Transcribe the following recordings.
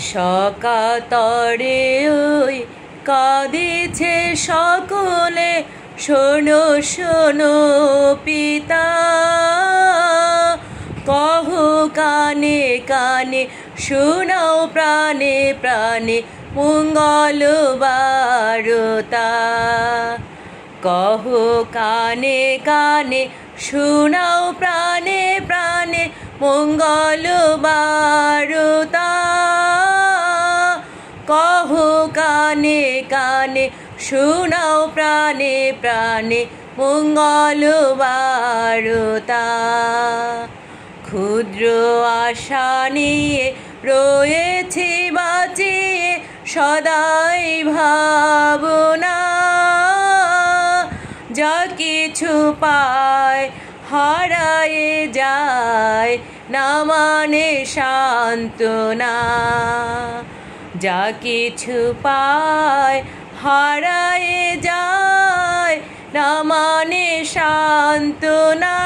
সকাতরে ওই কাঁদিছে সকলে, শোনো শোনো পিতা, কহো কানে কানে, শোনাও প্রাণে প্রাণে মঙ্গল বারতা। কহো কানে কানে, শোনাও প্রাণে প্রাণে মঙ্গল বারতা। কহো কানে কানে, শোনাও প্রাণে প্রাণে মঙ্গল বারতা। ক্ষুদ্র আশা নিয়ে রয়েছে বাঁচিয়ে সদাই ভাবনা, যা কিছু পায় হারায়ে যায় না মানে সান্ত্বনা। যা কিছু পায় হারায়ে যায় না মানে সান্ত্বনা।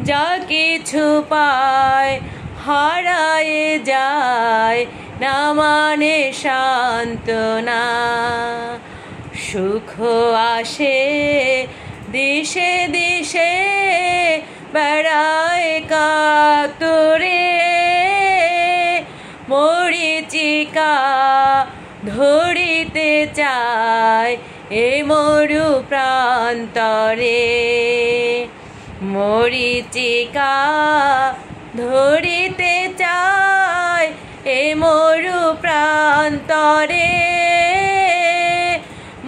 যা কিছু পায় হারায়ে যায় না মানে সান্ত্বনা। সুখ আসে দিশে দিশে বেড়ায় কাতরে, মরীচিকা ধরিতে চায় এ মরু প্রান্তরে। মরীচিকা ধরিতে চায় এ মরু প্রান্তরে।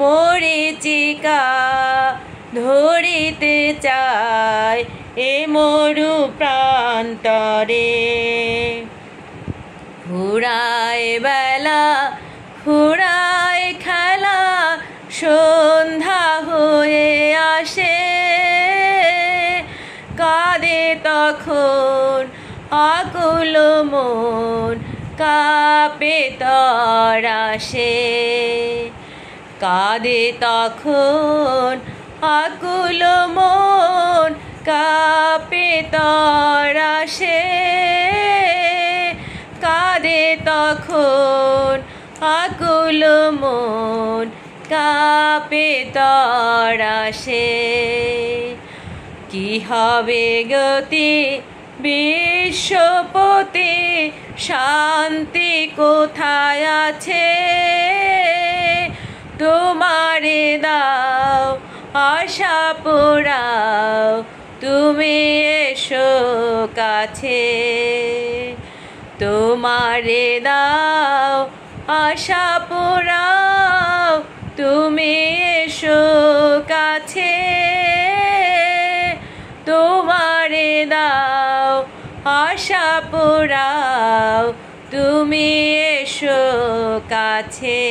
মরীচিকা ধরিতে চায় এ মরু প্রান্তরে। ফুরায় বেলা ফুরায় খেলা, সন্ধ্যা হয়ে আসে, কাঁদে তখন আকুল মন, কাঁপে তরাসে। কাঁদে তখন আকুল মন, কাঁপে তরাসে। কাঁদে তখন আকুল মন, কাঁপে তরাসে। কি হবে গতি বিশ্বপতি, শান্তি কোথায় আছে? তোমারে দাও আশা পোড়াও, তুমি এসো কাছে। তোমারে দাও আশা পোড়াও, তুমি এসো কাছে। তোমারে দাও আশা পোড়াও, তুমি এসো কাছে।